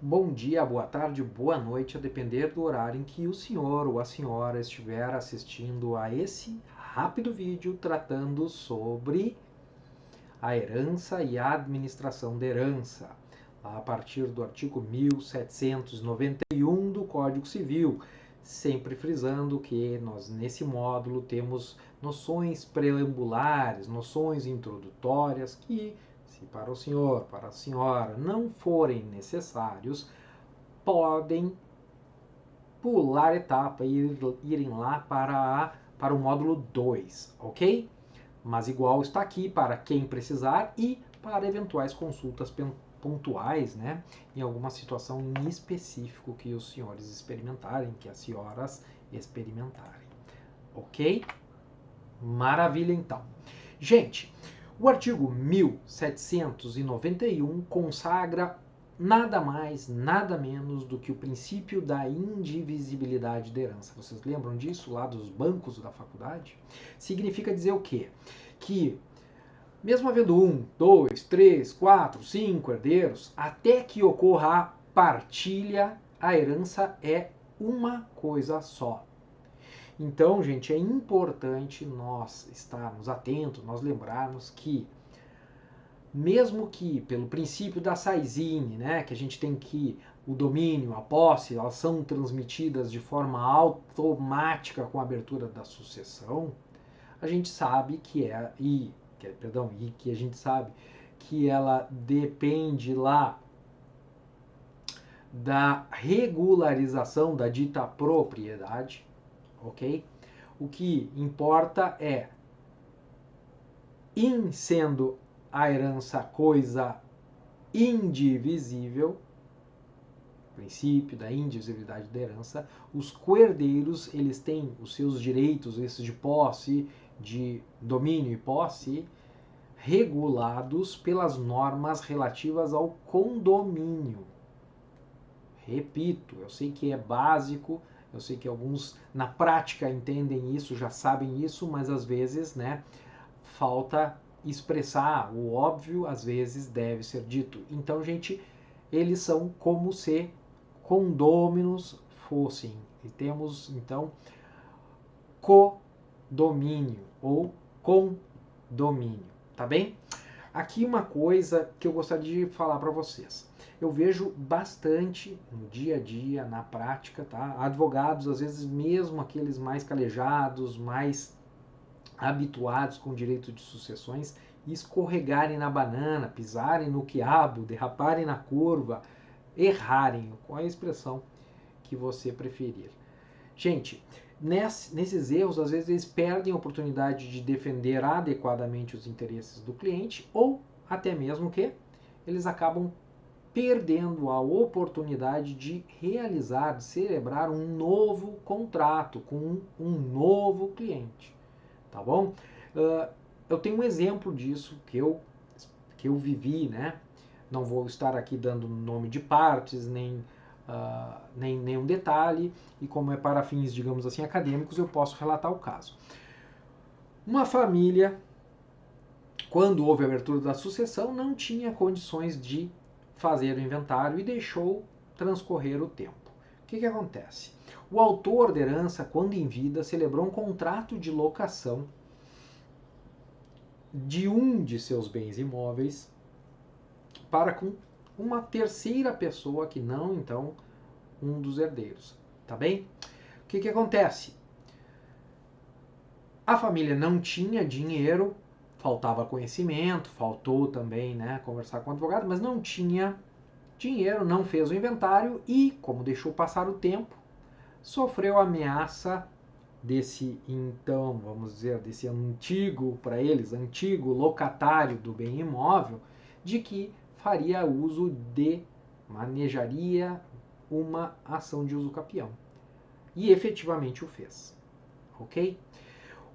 Bom dia, boa tarde, boa noite, a depender do horário em que o senhor ou a senhora estiver assistindo a esse rápido vídeo tratando sobre a herança e a administração da herança, a partir do artigo 1791 do Código Civil, sempre frisando que nós nesse módulo temos noções preambulares, noções introdutórias que, se para o senhor, para a senhora não forem necessários, podem pular a etapa e irem lá para o módulo 2, ok? Mas igual está aqui para quem precisar e para eventuais consultas pontuais, né? Em alguma situação em específico que os senhores experimentarem, que as senhoras experimentarem, ok? Maravilha então. Gente, o artigo 1791 consagra nada mais, nada menos do que o princípio da indivisibilidade da herança. Vocês lembram disso lá dos bancos da faculdade? Significa dizer o quê? Que mesmo havendo 1, 2, 3, 4, 5 herdeiros, até que ocorra a partilha, a herança é uma coisa só. Então, gente, é importante nós estarmos atentos, nós lembrarmos que, mesmo que pelo princípio da Saizine, né, que a gente tem que o domínio, a posse, elas são transmitidas de forma automática com a abertura da sucessão, a gente sabe que que a gente sabe que ela depende lá da regularização da dita propriedade, ok? O que importa é, em sendo a herança coisa indivisível, princípio da indivisibilidade da herança, os coherdeiros eles têm os seus direitos, esses de posse, de domínio e posse, regulados pelas normas relativas ao condomínio. Repito, eu sei que é básico, eu sei que alguns na prática entendem isso, já sabem isso, mas às vezes, né, falta expressar o óbvio, às vezes deve ser dito. Então, gente, eles são como se condôminos fossem. E temos, então, codomínio ou condomínio, tá bem? Aqui uma coisa que eu gostaria de falar para vocês. Eu vejo bastante no dia a dia, na prática, tá? Advogados, às vezes mesmo aqueles mais calejados, mais habituados com o direito de sucessões, escorregarem na banana, pisarem no quiabo, derraparem na curva, errarem, com a expressão que você preferir. Gente, nesses erros, às vezes eles perdem a oportunidade de defender adequadamente os interesses do cliente ou até mesmo que eles acabam perdendo a oportunidade de realizar, de celebrar um novo contrato com um novo cliente, tá bom? Eu tenho um exemplo disso que eu vivi, né? Não vou estar aqui dando nome de partes, nem nenhum detalhe, e como é para fins, digamos assim, acadêmicos, eu posso relatar o caso. Uma família, quando houve a abertura da sucessão, não tinha condições de fazer o inventário e deixou transcorrer o tempo. O que acontece? O autor da herança, quando em vida, celebrou um contrato de locação de um de seus bens imóveis para com uma terceira pessoa que não, então, um dos herdeiros, tá bem? O que acontece? A família não tinha dinheiro, faltava conhecimento, faltou também, né, conversar com o advogado, mas não tinha dinheiro, não fez o inventário e, como deixou passar o tempo, sofreu a ameaça desse, então, vamos dizer, desse antigo, para eles, antigo locatário do bem imóvel, de que faria uso manejaria uma ação de uso capião. E efetivamente o fez. Ok?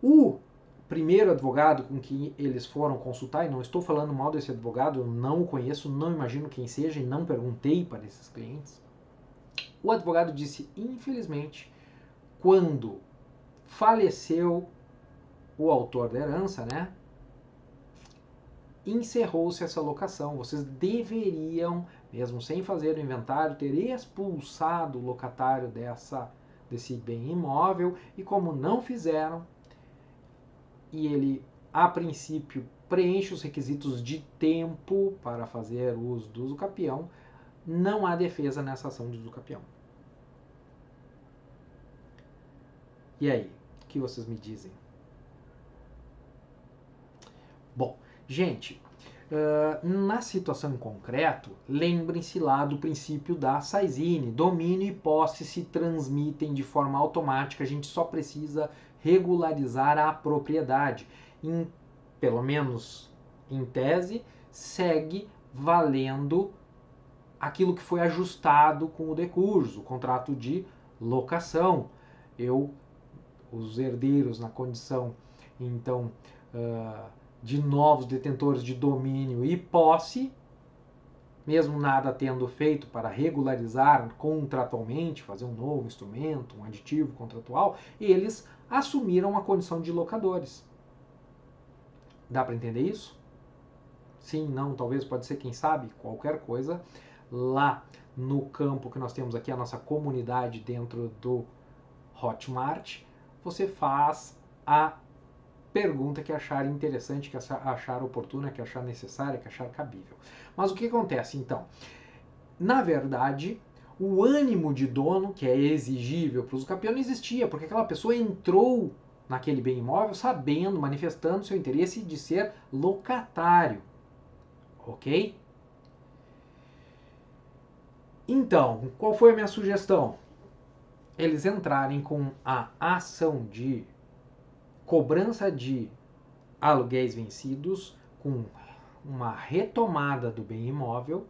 O primeiro advogado com que eles foram consultar, e não estou falando mal desse advogado, eu não o conheço, não imagino quem seja e não perguntei para esses clientes. O advogado disse, infelizmente, quando faleceu o autor da herança, né? Encerrou-se essa locação. Vocês deveriam mesmo sem fazer o inventário, ter expulsado o locatário desse bem imóvel, e como não fizeram, e ele, a princípio, preenche os requisitos de tempo para fazer uso do usucapião, não há defesa nessa ação de usucapião. E aí, o que vocês me dizem? Bom, gente, na situação em concreto, lembrem-se lá do princípio da Saizine. Domínio e posse se transmitem de forma automática, a gente só precisa regularizar a propriedade. Pelo menos em tese, segue valendo aquilo que foi ajustado com o decurso, o contrato de locação. Os herdeiros na condição, então, de novos detentores de domínio e posse, mesmo nada tendo feito para regularizar contratualmente, fazer um novo instrumento, um aditivo contratual, eles assumiram a condição de locadores. Dá para entender isso? Sim, não, talvez, pode ser, quem sabe, qualquer coisa. Lá no campo que nós temos aqui, a nossa comunidade dentro do Hotmart, você faz a pergunta que achar interessante, que achar oportuna, que achar necessária, que achar cabível. Mas o que acontece então? Na verdade, o ânimo de dono, que é exigível para o usucapião, não existia, porque aquela pessoa entrou naquele bem imóvel sabendo, manifestando seu interesse de ser locatário. Ok? Então, qual foi a minha sugestão? Eles entrarem com a ação de cobrança de aluguéis vencidos, com uma retomada do bem imóvel,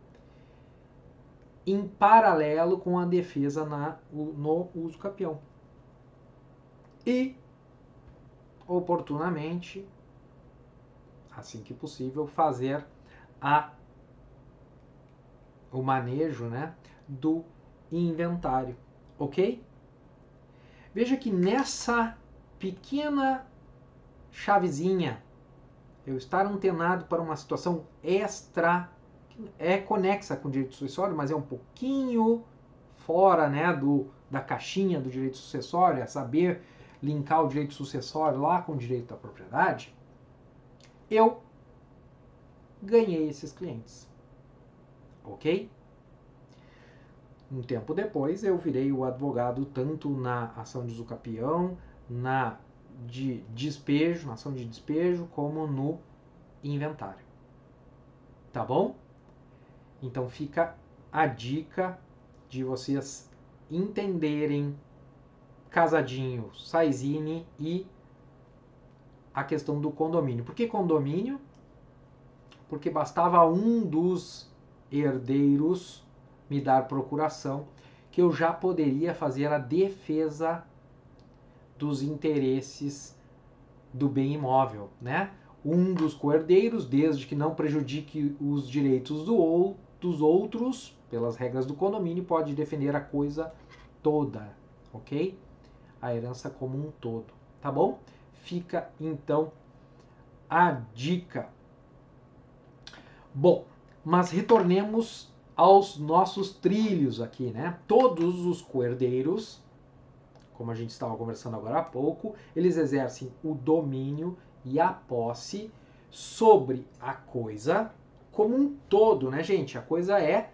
em paralelo com a defesa no usucapião. E, oportunamente, assim que possível, fazer o manejo, né, do inventário. Ok? Veja que nessa pequena chavezinha, eu estar antenado para uma situação extra, é conexa com o direito sucessório, mas é um pouquinho fora, né, da caixinha do direito sucessório, é saber linkar o direito sucessório lá com o direito da propriedade, eu ganhei esses clientes. Ok? Um tempo depois, eu virei o advogado tanto na ação de usucapião, na ação de despejo, como no inventário. Tá bom? Então fica a dica de vocês entenderem casadinho, Saizine e a questão do condomínio. Por que condomínio? Porque bastava um dos herdeiros me dar procuração, que eu já poderia fazer a defesa dos interesses do bem imóvel, né? Um dos coerdeiros, desde que não prejudique os direitos dos outros, pelas regras do condomínio, pode defender a coisa toda, ok? A herança como um todo, tá bom? Fica então a dica. Bom, mas retornemos aos nossos trilhos aqui, né? Todos os coerdeiros, como a gente estava conversando agora há pouco, eles exercem o domínio e a posse sobre a coisa como um todo, né, gente? A coisa é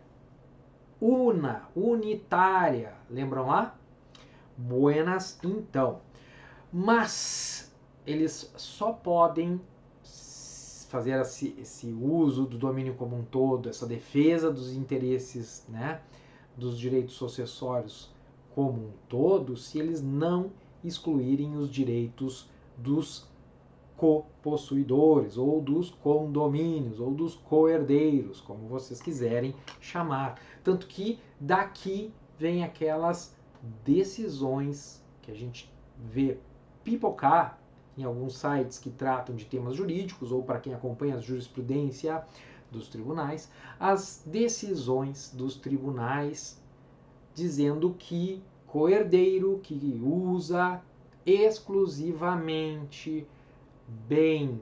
unitária. Lembram lá? Buenas, então. Mas eles só podem fazer esse uso do domínio como um todo, essa defesa dos interesses, né, dos direitos sucessórios como um todo, se eles não excluírem os direitos dos copossuidores, ou dos condomínios, ou dos coherdeiros, como vocês quiserem chamar. Tanto que daqui vem aquelas decisões que a gente vê pipocar em alguns sites que tratam de temas jurídicos, ou para quem acompanha a jurisprudência dos tribunais, as decisões dos tribunais dizendo que coherdeiro que usa exclusivamente bem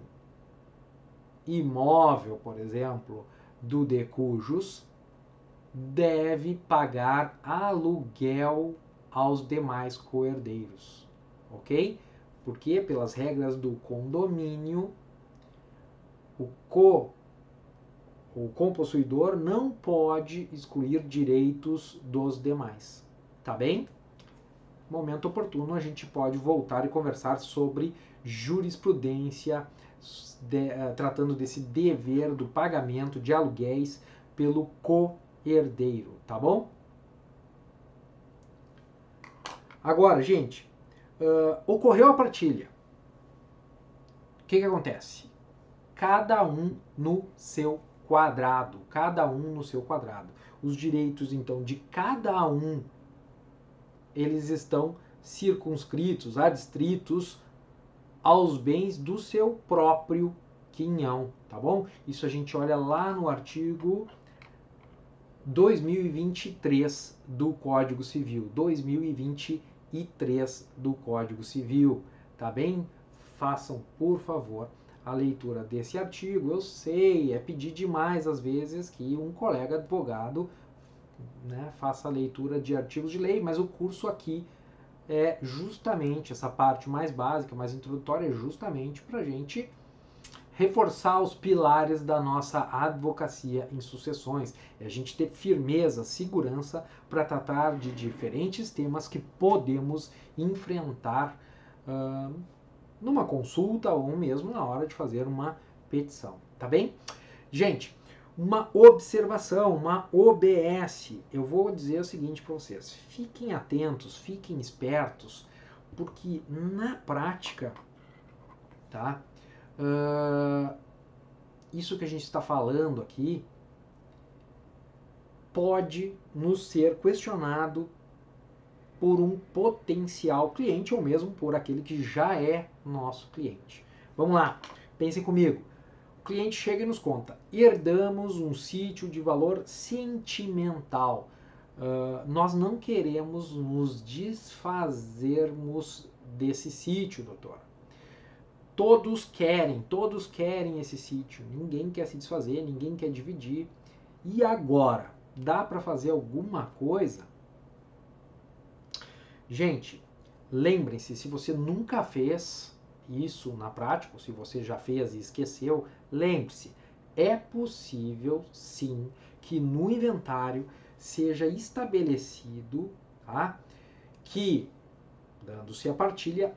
imóvel, por exemplo, do de cujus, deve pagar aluguel aos demais coherdeiros, ok? Porque pelas regras do condomínio, o compossuidor não pode excluir direitos dos demais, tá bem? Momento oportuno a gente pode voltar e conversar sobre jurisprudência, tratando desse dever do pagamento de aluguéis pelo coherdeiro, tá bom? Agora, gente, ocorreu a partilha. O que acontece? Cada um no seu quadrado. Cada um no seu quadrado. Os direitos, então, de cada um, eles estão circunscritos, adstritos aos bens do seu próprio quinhão, tá bom? Isso a gente olha lá no artigo 2023 do Código Civil. 2023 do Código Civil, tá bem? Façam, por favor, a leitura desse artigo. Eu sei, é pedir demais às vezes que um colega advogado, né, faça a leitura de artigos de lei, mas o curso aqui é justamente essa parte mais básica, mais introdutória, é justamente para a gente reforçar os pilares da nossa advocacia em sucessões, é a gente ter firmeza, segurança para tratar de diferentes temas que podemos enfrentar numa consulta ou mesmo na hora de fazer uma petição, tá bem? Gente, uma observação, uma OBS. Eu vou dizer o seguinte para vocês: fiquem atentos, fiquem espertos, porque na prática, tá? Isso que a gente está falando aqui pode nos ser questionado por um potencial cliente ou mesmo por aquele que já é nosso cliente. Vamos lá, pensem comigo. O cliente chega e nos conta: herdamos um sítio de valor sentimental. Nós não queremos nos desfazermos desse sítio, doutor. Todos querem esse sítio. Ninguém quer se desfazer, ninguém quer dividir. E agora? Dá para fazer alguma coisa? Gente, lembrem-se, se você nunca fez isso na prática, ou se você já fez e esqueceu, lembre-se, é possível sim que no inventário seja estabelecido, tá, que, dando-se a partilha,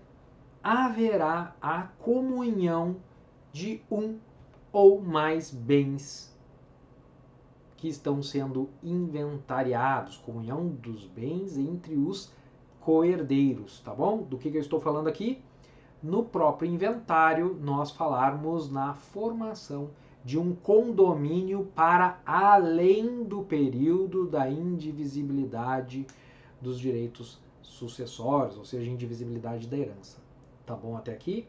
haverá a comunhão de um ou mais bens que estão sendo inventariados, comunhão dos bens entre os coherdeiros, tá bom? Do que eu estou falando aqui? No próprio inventário, nós falarmos na formação de um condomínio para além do período da indivisibilidade dos direitos sucessórios, ou seja, indivisibilidade da herança. Tá bom até aqui?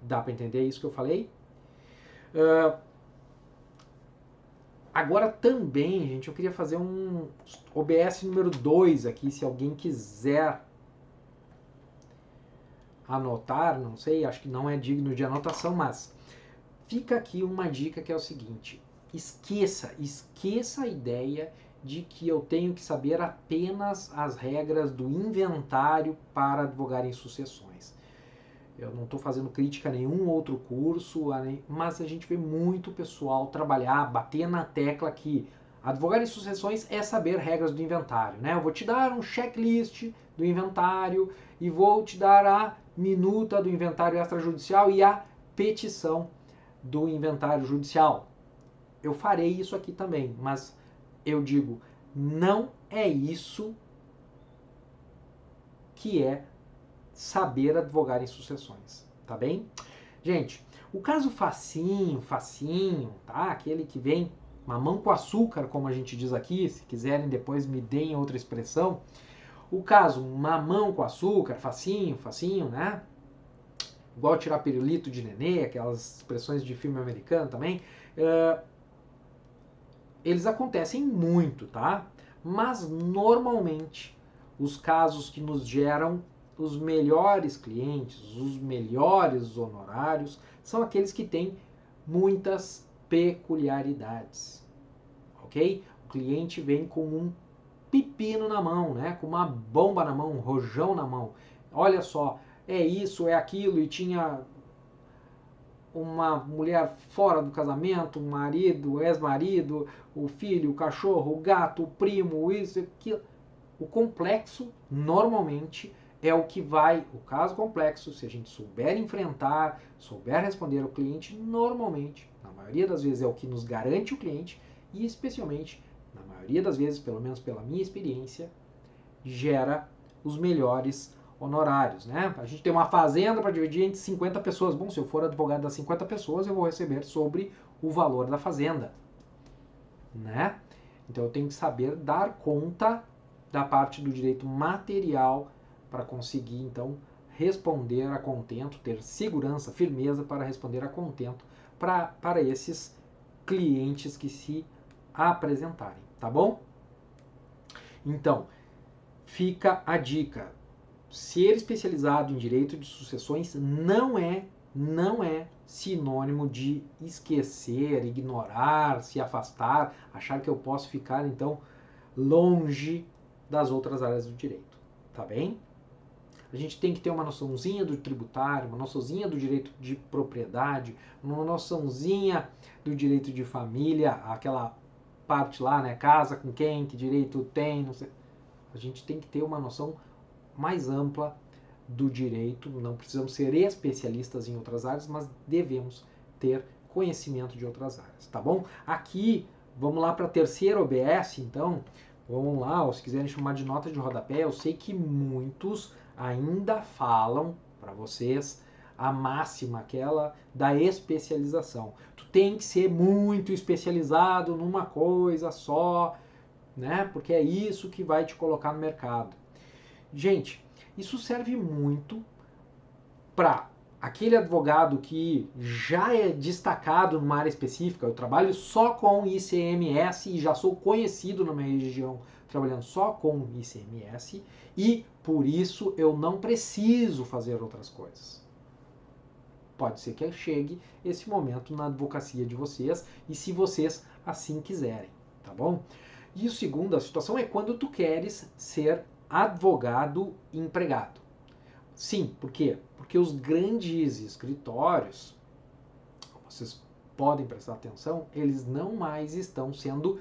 Dá para entender isso que eu falei? Agora também, gente, eu queria fazer um OBS número 2 aqui, se alguém quiser anotar, não sei, acho que não é digno de anotação, mas fica aqui uma dica que é o seguinte: esqueça a ideia de que eu tenho que saber apenas as regras do inventário para advogar em sucessões. Eu não estou fazendo crítica a nenhum outro curso, mas a gente vê muito pessoal trabalhar, bater na tecla que advogar em sucessões é saber regras do inventário, né? Eu vou te dar um checklist do inventário e vou te dar a minuta do inventário extrajudicial e a petição do inventário judicial. Eu farei isso aqui também, mas eu digo, não é isso que é saber advogar em sucessões, tá bem? Gente, o caso facinho, tá? Aquele que vem mamão com açúcar, como a gente diz aqui, se quiserem depois me deem outra expressão. O caso mamão com açúcar, facinho, né? Igual tirar pirulito de nenê, aquelas expressões de filme americano também. Eles acontecem muito, tá? Mas normalmente os casos que nos geram os melhores clientes, os melhores honorários, são aqueles que têm muitas peculiaridades, ok? O cliente vem com um pepino na mão, né? Com uma bomba na mão, um rojão na mão. Olha só, é isso, é aquilo, e tinha uma mulher fora do casamento, um marido, o ex-marido, o filho, o cachorro, o gato, o primo, isso, aquilo. O complexo, normalmente, é o que vai, o caso complexo, se a gente souber enfrentar, souber responder ao cliente, normalmente, na maioria das vezes, é o que nos garante o cliente e, especialmente, na maioria das vezes, pelo menos pela minha experiência, gera os melhores honorários, né? A gente tem uma fazenda para dividir entre 50 pessoas. Bom, se eu for advogado das 50 pessoas, eu vou receber sobre o valor da fazenda, né? Então eu tenho que saber dar conta da parte do direito material para conseguir, então, responder a contento, ter segurança, firmeza para responder a contento para esses clientes que se apresentarem, tá bom? Então, fica a dica. Ser especializado em direito de sucessões não é sinônimo de esquecer, ignorar, se afastar, achar que eu posso ficar então longe das outras áreas do direito, tá bem? A gente tem que ter uma noçãozinha do tributário, uma noçãozinha do direito de propriedade, uma noçãozinha do direito de família, aquela parte lá, né, casa com quem, que direito tem, não sei. A gente tem que ter uma noção mais ampla do direito, não precisamos ser especialistas em outras áreas, mas devemos ter conhecimento de outras áreas, tá bom? Aqui, vamos lá para a terceira OBS, então, vamos lá, ou se quiserem chamar de nota de rodapé, eu sei que muitos ainda falam para vocês a máxima, aquela da especialização. Tu tem que ser muito especializado numa coisa só, né? Porque é isso que vai te colocar no mercado. Gente, isso serve muito para aquele advogado que já é destacado numa área específica. Eu trabalho só com ICMS e já sou conhecido na minha região trabalhando só com ICMS e por isso eu não preciso fazer outras coisas. Pode ser que chegue esse momento na advocacia de vocês e se vocês assim quiserem, tá bom? E a segunda situação é quando tu queres ser advogado empregado. Sim, por quê? Porque os grandes escritórios, vocês podem prestar atenção, eles não mais estão sendo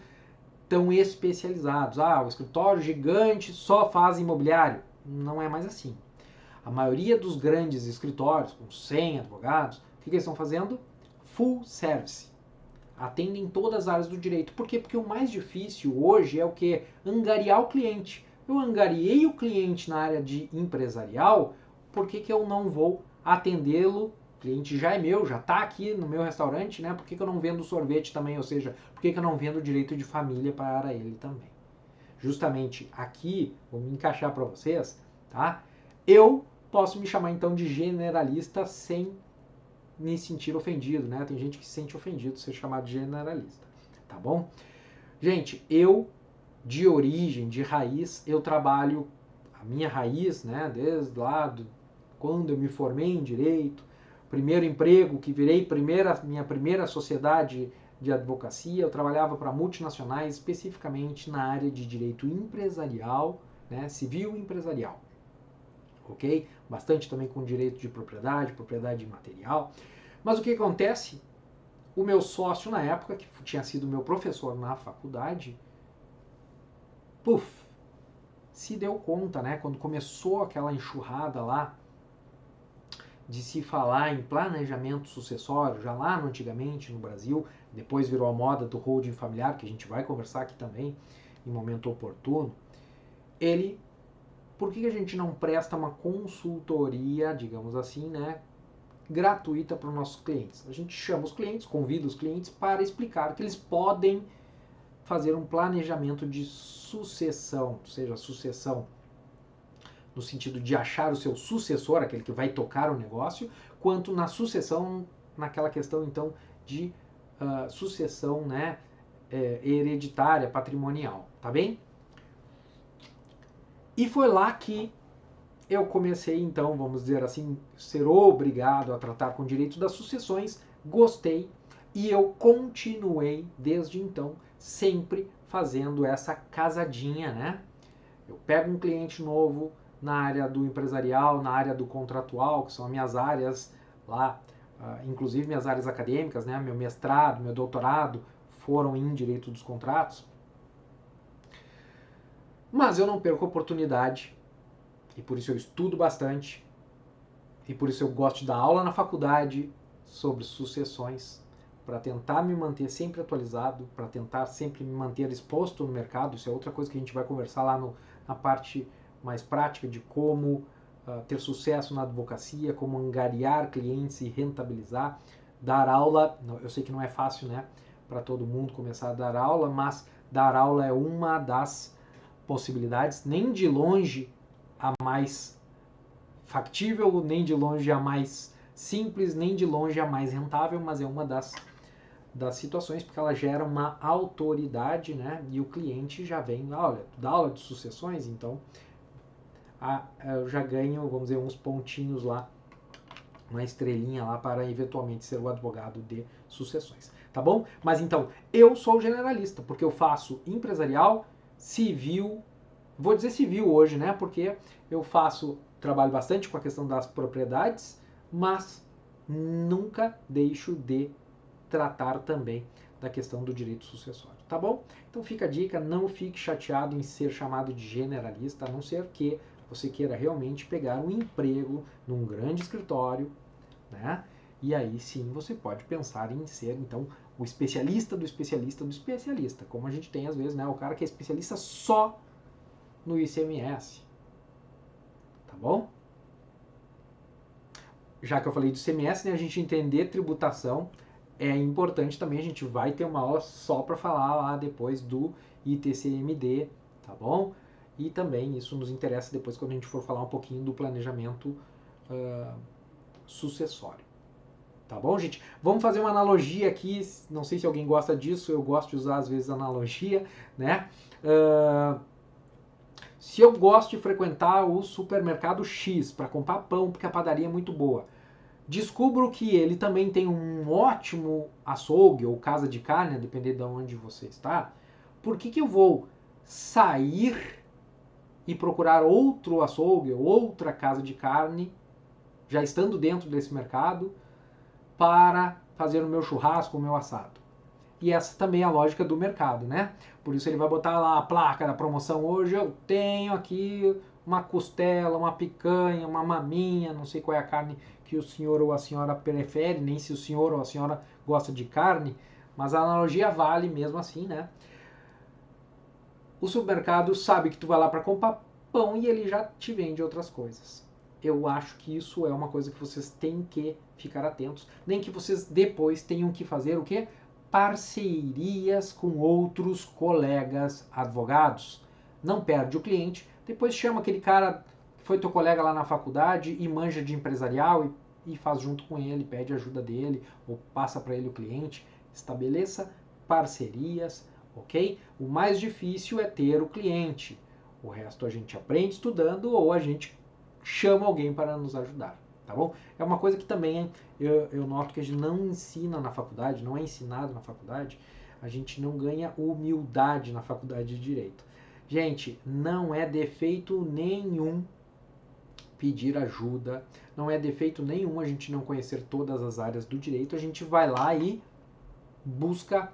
tão especializados. Ah, o escritório gigante só faz imobiliário. Não é mais assim. A maioria dos grandes escritórios, com 100 advogados, o que eles estão fazendo? Full service. Atendem todas as áreas do direito. Por quê? Porque o mais difícil hoje é o quê? Angariar o cliente. Eu angariei o cliente na área de empresarial, por que eu não vou atendê-lo? O cliente já é meu, já está aqui no meu restaurante, né? Por que eu não vendo sorvete também? Ou seja, por que eu não vendo direito de família para ele também? Justamente aqui, vou me encaixar para vocês, tá? Eu posso me chamar então de generalista sem me sentir ofendido, né? Tem gente que se sente ofendido de ser chamado de generalista, tá bom? Gente, eu de origem, de raiz, eu trabalho a minha raiz, né? Desde lá quando eu me formei em direito, primeiro emprego que virei minha primeira sociedade de advocacia, eu trabalhava para multinacionais, especificamente na área de direito empresarial, né? Civil e empresarial. Ok? Bastante também com direito de propriedade imaterial. Mas o que acontece? O meu sócio na época, que tinha sido meu professor na faculdade, se deu conta, né? Quando começou aquela enxurrada lá de se falar em planejamento sucessório, já lá no antigamente no Brasil, depois virou a moda do holding familiar, que a gente vai conversar aqui também em momento oportuno, por que a gente não presta uma consultoria, digamos assim, né, gratuita para os nossos clientes? A gente chama os clientes, convida os clientes para explicar que eles podem fazer um planejamento de sucessão, ou seja, sucessão no sentido de achar o seu sucessor, aquele que vai tocar o negócio, quanto na sucessão, naquela questão então de sucessão, né, hereditária, patrimonial, tá bem? E foi lá que eu comecei, então, vamos dizer assim, ser obrigado a tratar com direito das sucessões, gostei e eu continuei, desde então, sempre fazendo essa casadinha, né? Eu pego um cliente novo na área do empresarial, na área do contratual, que são as minhas áreas lá, inclusive minhas áreas acadêmicas, né? Meu mestrado, meu doutorado foram em direito dos contratos. Mas eu não perco a oportunidade, e por isso eu estudo bastante, e por isso eu gosto de dar aula na faculdade sobre sucessões, para tentar me manter sempre atualizado, para tentar sempre me manter exposto no mercado. Isso é outra coisa que a gente vai conversar lá na parte mais prática de como ter sucesso na advocacia, como angariar clientes e rentabilizar. Dar aula, eu sei que não é fácil, né, para todo mundo começar a dar aula, mas dar aula é uma das possibilidades, nem de longe a mais factível, nem de longe a mais simples, nem de longe a mais rentável, mas é uma das situações, porque ela gera uma autoridade, né? E o cliente já vem, olha, tu dá aula de sucessões, então eu já ganho, vamos dizer, uns pontinhos lá, uma estrelinha lá para eventualmente ser o advogado de sucessões, tá bom? Mas então, eu sou generalista, porque eu faço empresarial, civil, vou dizer civil hoje, né? Porque eu trabalho bastante com a questão das propriedades, mas nunca deixo de tratar também da questão do direito sucessório, tá bom? Então fica a dica, não fique chateado em ser chamado de generalista, a não ser que você queira realmente pegar um emprego num grande escritório, né? E aí sim você pode pensar em ser, então, o especialista do especialista do especialista, como a gente tem às vezes, né? O cara que é especialista só no ICMS, tá bom? Já que eu falei do ICMS, né, a gente entender tributação, é importante também, a gente vai ter uma aula só para falar lá depois do ITCMD, tá bom? E também isso nos interessa depois quando a gente for falar um pouquinho do planejamento sucessório. Tá bom, gente? Vamos fazer uma analogia aqui, não sei se alguém gosta disso, eu gosto de usar às vezes analogia, né? Se eu gosto de frequentar o supermercado X para comprar pão, porque a padaria é muito boa, descubro que ele também tem um ótimo açougue ou casa de carne, a depender de onde você está, por que eu vou sair e procurar outro açougue ou outra casa de carne, já estando dentro desse mercado, para fazer o meu churrasco, o meu assado? E essa também é a lógica do mercado, né? Por isso ele vai botar lá a placa da promoção. Hoje eu tenho aqui uma costela, uma picanha, uma maminha, não sei qual é a carne que o senhor ou a senhora prefere, nem se o senhor ou a senhora gosta de carne, mas a analogia vale mesmo assim, né? O supermercado sabe que tu vai lá para comprar pão e ele já te vende outras coisas. Eu acho que isso é uma coisa que vocês têm que ficar atentos, nem que vocês depois tenham que fazer o quê? Parcerias com outros colegas advogados. Não perde o cliente, depois chama aquele cara que foi teu colega lá na faculdade e manja de empresarial e faz junto com ele, pede ajuda dele ou passa para ele o cliente. Estabeleça parcerias, ok? O mais difícil é ter o cliente. O resto a gente aprende estudando ou a gente chama alguém para nos ajudar, tá bom? É uma coisa que também eu noto que a gente não ensina na faculdade, não é ensinado na faculdade, a gente não ganha humildade na faculdade de Direito. Gente, não é defeito nenhum pedir ajuda, não é defeito nenhum a gente não conhecer todas as áreas do direito, a gente vai lá e busca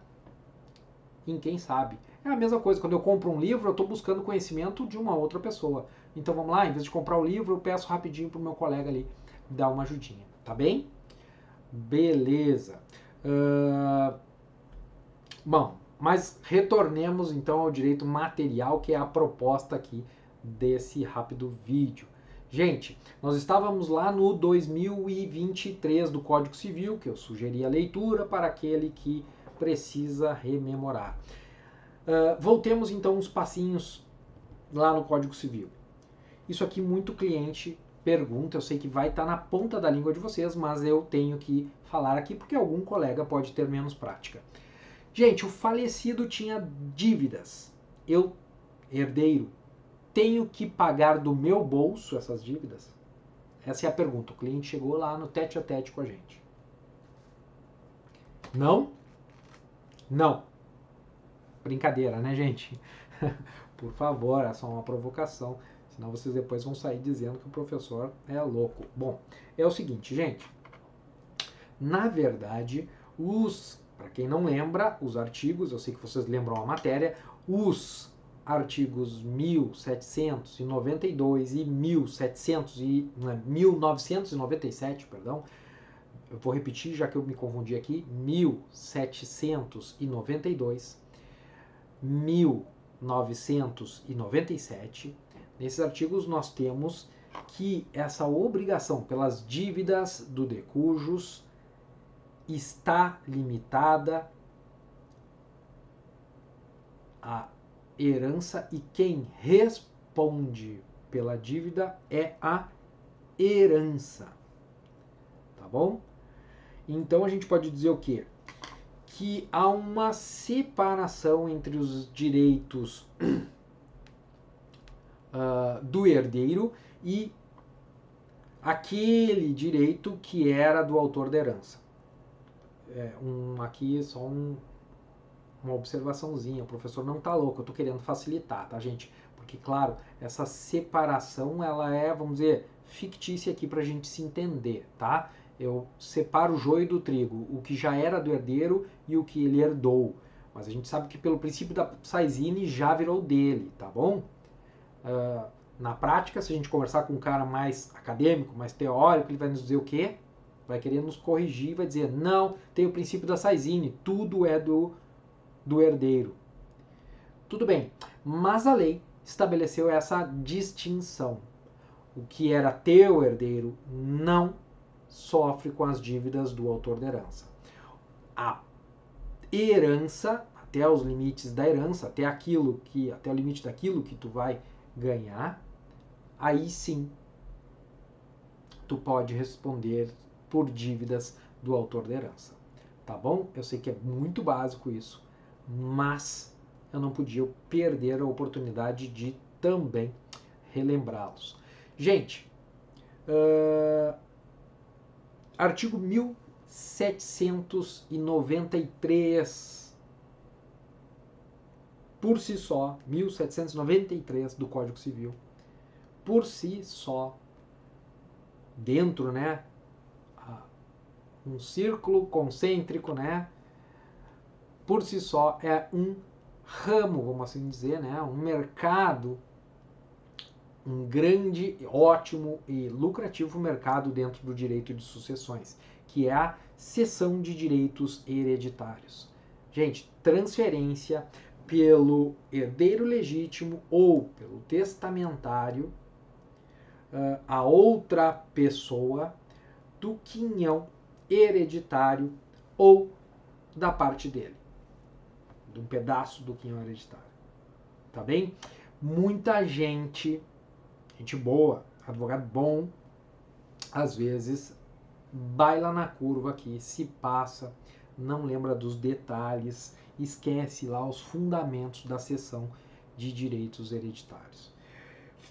em quem sabe. É a mesma coisa, quando eu compro um livro, eu estou buscando conhecimento de uma outra pessoa. Então vamos lá, em vez de comprar o livro, eu peço rapidinho para o meu colega ali dar uma ajudinha, tá bem? Beleza. Bom, mas retornemos então ao direito material, que é a proposta aqui desse rápido vídeo. Gente, nós estávamos lá no 2023 do Código Civil, que eu sugeri a leitura para aquele que precisa rememorar. Voltemos então uns passinhos lá no Código Civil. Isso aqui muito cliente pergunta, eu sei que vai estar na ponta da língua de vocês, mas eu tenho que falar aqui porque algum colega pode ter menos prática. Gente, o falecido tinha dívidas. Eu, herdeiro, tenho que pagar do meu bolso essas dívidas? Essa é a pergunta. O cliente chegou lá no tete a tete com a gente. Não? Não. Brincadeira, né, gente? Por favor, é só uma provocação. Senão vocês depois vão sair dizendo que o professor é louco. Bom, é o seguinte, gente. Na verdade, para quem não lembra, os artigos, eu sei que vocês lembram a matéria, os artigos 1792 e 1997, perdão, eu vou repetir já que eu me confundi aqui, 1792, 1997. Nesses artigos nós temos que essa obrigação pelas dívidas do decujus está limitada à herança e quem responde pela dívida é a herança. Tá bom? Então a gente pode dizer o quê? Que há uma separação entre os direitos do herdeiro e aquele direito que era do autor da herança. Aqui só uma observaçãozinha, o professor não tá louco, eu tô querendo facilitar, tá, gente? Porque, claro, essa separação, ela é, vamos dizer, fictícia aqui pra gente se entender, tá? Eu separo o joio do trigo, o que já era do herdeiro e o que ele herdou. Mas a gente sabe que pelo princípio da Psaisine já virou dele, tá bom? Na prática, se a gente conversar com um cara mais acadêmico, mais teórico, ele vai nos dizer o quê? Vai querer nos corrigir, vai dizer, não, tem o princípio da Psaisine, tudo é do herdeiro. Tudo bem, mas a lei estabeleceu essa distinção. O que era teu herdeiro não sofre com as dívidas do autor da herança. A herança, até os limites da herança, até o limite daquilo que tu vai ganhar, aí sim tu pode responder por dívidas do autor da herança. Tá bom? Eu sei que é muito básico isso, mas eu não podia perder a oportunidade de também relembrá-los. Gente, artigo 1793, por si só, 1793 do Código Civil, por si só, dentro, né, um círculo concêntrico, né, por si só é um ramo, vamos assim dizer, né, um mercado, um grande, ótimo e lucrativo mercado dentro do direito de sucessões, que é a cessão de direitos hereditários. Gente, transferência pelo herdeiro legítimo ou pelo testamentário a outra pessoa do quinhão hereditário ou da parte dele, de um pedaço do quinhão hereditário. Tá bem? Muita gente boa, advogado bom, às vezes baila na curva aqui, se passa, não lembra dos detalhes, esquece lá os fundamentos da cessão de direitos hereditários.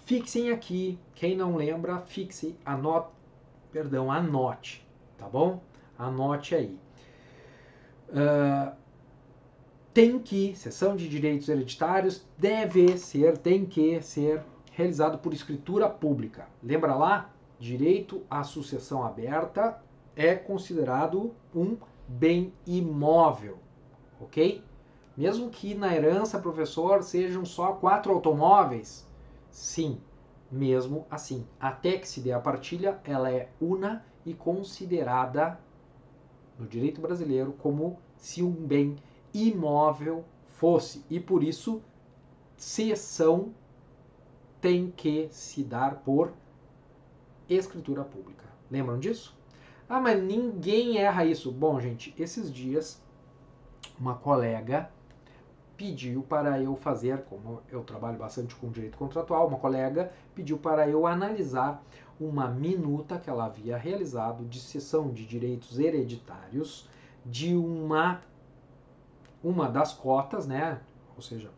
Fixem aqui, quem não lembra, fixe, anote, tá bom? Anote aí. Cessão de direitos hereditários tem que ser realizado por escritura pública. Lembra lá? Direito à sucessão aberta é considerado um bem imóvel, ok? Mesmo que na herança, professor, sejam só 4 automóveis, sim, mesmo assim, até que se dê a partilha, ela é una e considerada no direito brasileiro como se um bem imóvel fosse. E por isso, cessão tem que se dar por escritura pública. Lembram disso? Ah, mas ninguém erra isso. Bom, gente, esses dias uma colega pediu para eu fazer, como eu trabalho bastante com direito contratual, uma colega pediu para eu analisar uma minuta que ela havia realizado de cessão de direitos hereditários de uma das cotas, né? Ou seja,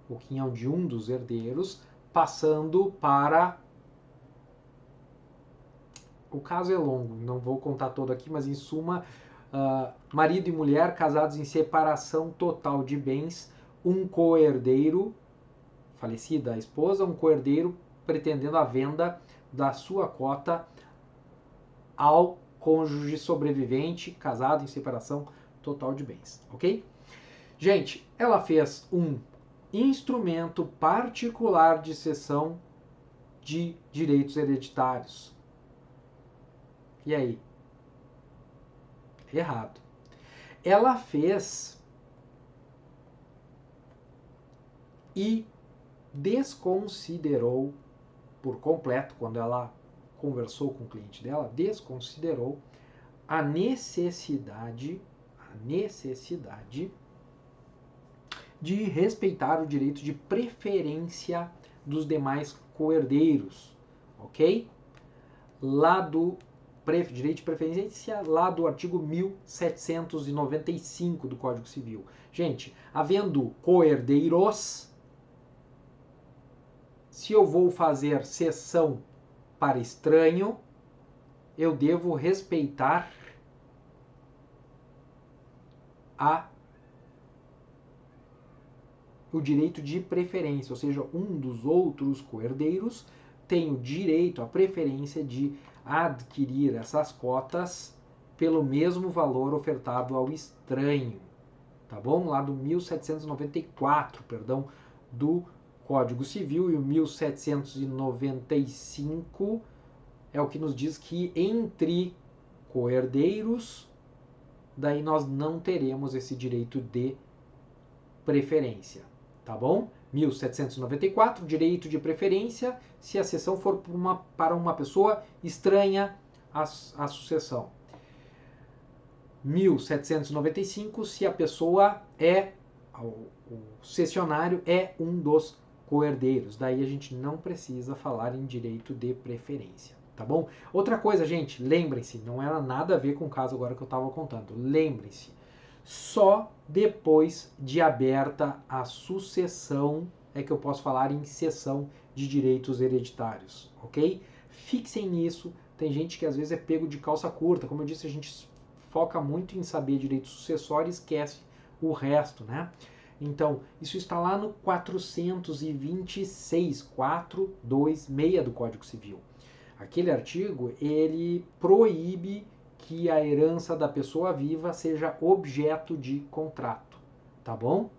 o quinhão de um dos herdeiros, passando para... O caso é longo, não vou contar todo aqui, mas em suma, marido e mulher casados em separação total de bens um coerdeiro, falecida a esposa, um coerdeiro pretendendo a venda da sua cota ao cônjuge sobrevivente, casado em separação total de bens, ok? Gente, ela fez um instrumento particular de cessão de direitos hereditários. E aí? Errado. Ela fez e desconsiderou por completo, quando ela conversou com o cliente dela, desconsiderou a necessidade de respeitar o direito de preferência dos demais coerdeiros, ok? Lá do direito de preferência, lá do artigo 1795 do Código Civil. Gente, havendo coerdeiros, se eu vou fazer cessão para estranho, eu devo respeitar o direito de preferência, ou seja, um dos outros coerdeiros tem o direito, a preferência de adquirir essas cotas pelo mesmo valor ofertado ao estranho, tá bom? Lá do 1794, perdão, do Código Civil, e o 1795 é o que nos diz que entre coerdeiros, daí nós não teremos esse direito de preferência, tá bom? 1794, direito de preferência, se a cessão for para uma pessoa estranha à sucessão. 1795, se a pessoa o cessionário é um dos coerdeiros. Daí a gente não precisa falar em direito de preferência, tá bom? Outra coisa, gente, lembrem-se, não era nada a ver com o caso agora que eu estava contando. Lembrem-se, só depois de aberta a sucessão é que eu posso falar em cessão de direitos hereditários, ok? Fixem nisso. Tem gente que às vezes é pego de calça curta. Como eu disse, a gente foca muito em saber direito sucessório e esquece o resto, né? Então, isso está lá no 426, 426 do Código Civil. Aquele artigo, ele proíbe que a herança da pessoa viva seja objeto de contrato, tá bom?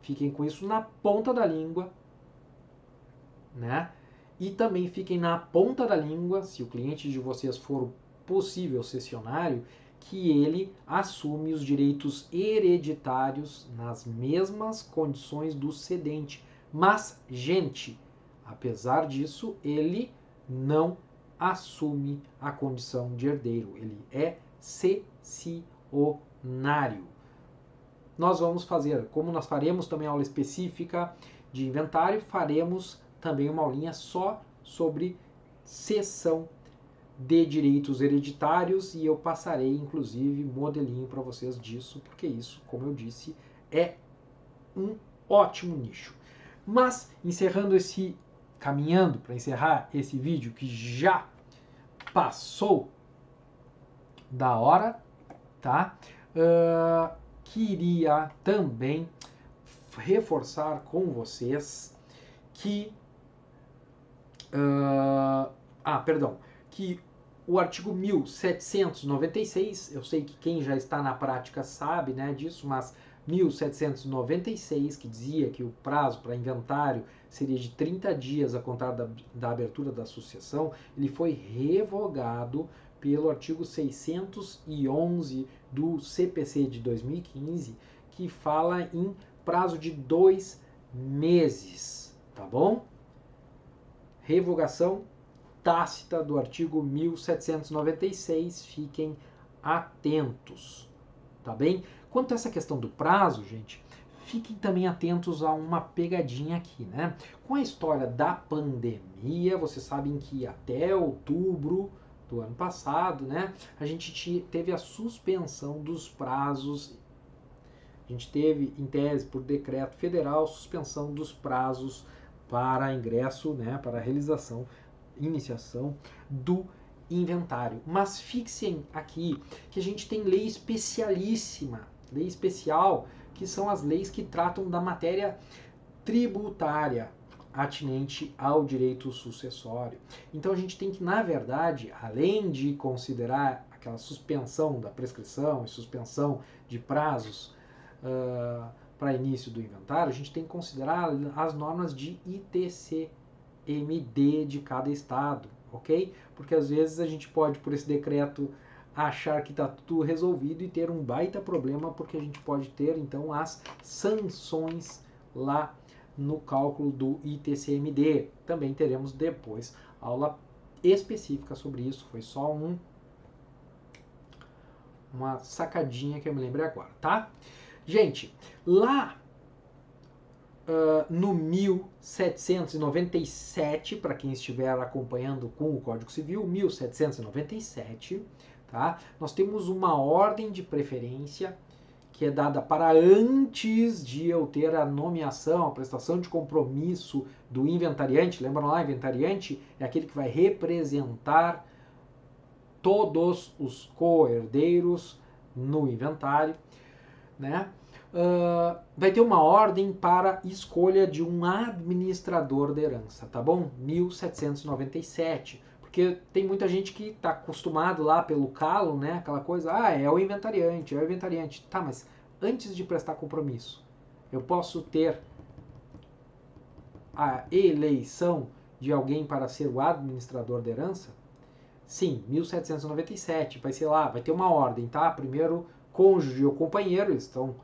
Fiquem com isso na ponta da língua, né? E também fiquem na ponta da língua, se o cliente de vocês for o possível cessionário, que ele assume os direitos hereditários nas mesmas condições do cedente. Mas, gente, apesar disso, ele não assume a condição de herdeiro. Ele é cessionário. Nós vamos fazer, como nós faremos também aula específica de inventário, faremos também uma aulinha só sobre cessão de direitos hereditários, e eu passarei inclusive modelinho para vocês disso, porque isso, como eu disse, é um ótimo nicho. Mas caminhando para encerrar esse vídeo que já passou da hora, tá? Queria também reforçar com vocês que que o artigo 1796, eu sei que quem já está na prática sabe, né, disso, mas 1796, que dizia que o prazo para inventário seria de 30 dias a contar da abertura da sucessão, ele foi revogado pelo artigo 611 do CPC de 2015, que fala em prazo de 2 meses, tá bom? Revogação tácita do artigo 1796, fiquem atentos, tá bem? Quanto a essa questão do prazo, gente, fiquem também atentos a uma pegadinha aqui, né? Com a história da pandemia, vocês sabem que até outubro do ano passado, né, a gente teve a suspensão dos prazos. A gente teve, em tese, por decreto federal, suspensão dos prazos para ingresso, né, para realização, iniciação do inventário. Mas fixem aqui que a gente tem lei especialíssima, lei especial, que são as leis que tratam da matéria tributária atinente ao direito sucessório. Então a gente tem que, na verdade, além de considerar aquela suspensão da prescrição e suspensão de prazos para início do inventário, a gente tem que considerar as normas de ITCMD de cada estado, ok? Porque às vezes a gente pode, por esse decreto, achar que está tudo resolvido e ter um baita problema, porque a gente pode ter então as sanções lá no cálculo do ITCMD. Também teremos depois aula específica sobre isso. Foi só uma sacadinha que eu me lembrei agora, tá? Gente, lá no 1797, para quem estiver acompanhando com o Código Civil, 1797, tá? Nós temos uma ordem de preferência que é dada para antes de eu ter a nomeação, a prestação de compromisso do inventariante. Lembram lá, inventariante é aquele que vai representar todos os co-herdeiros no inventário, né? Vai ter uma ordem para escolha de um administrador da herança, tá bom? 1797. Porque tem muita gente que está acostumado lá pelo calo, né? Aquela coisa, é o inventariante, é o inventariante. Tá, mas antes de prestar compromisso, eu posso ter a eleição de alguém para ser o administrador da herança? Sim, 1797, vai ser lá, vai ter uma ordem, tá? Primeiro, cônjuge ou companheiro, eles estão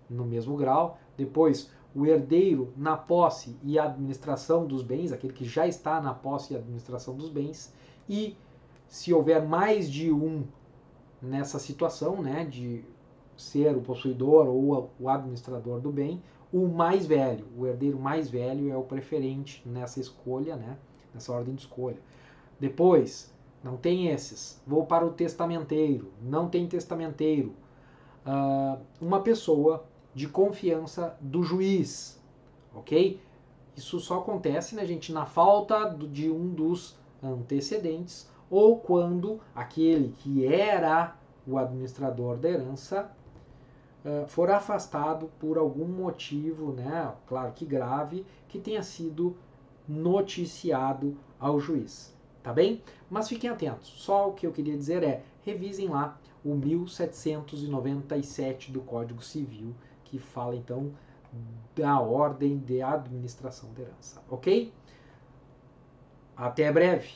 no mesmo grau. Depois, o herdeiro na posse e administração dos bens, aquele que já está na posse e administração dos bens. E se houver mais de um nessa situação, né, de ser o possuidor ou o administrador do bem, o mais velho, o herdeiro mais velho é o preferente nessa escolha, né, nessa ordem de escolha. Depois, não tem esses. Vou para o testamenteiro. Não tem testamenteiro. Uma pessoa de confiança do juiz, ok? Isso só acontece, né, gente, na falta de um dos antecedentes ou quando aquele que era o administrador da herança for afastado por algum motivo, né, claro que grave, que tenha sido noticiado ao juiz, tá bem? Mas fiquem atentos, só o que eu queria dizer é, revisem lá o 1797 do Código Civil, que fala então da ordem de administração da herança, ok? Até breve!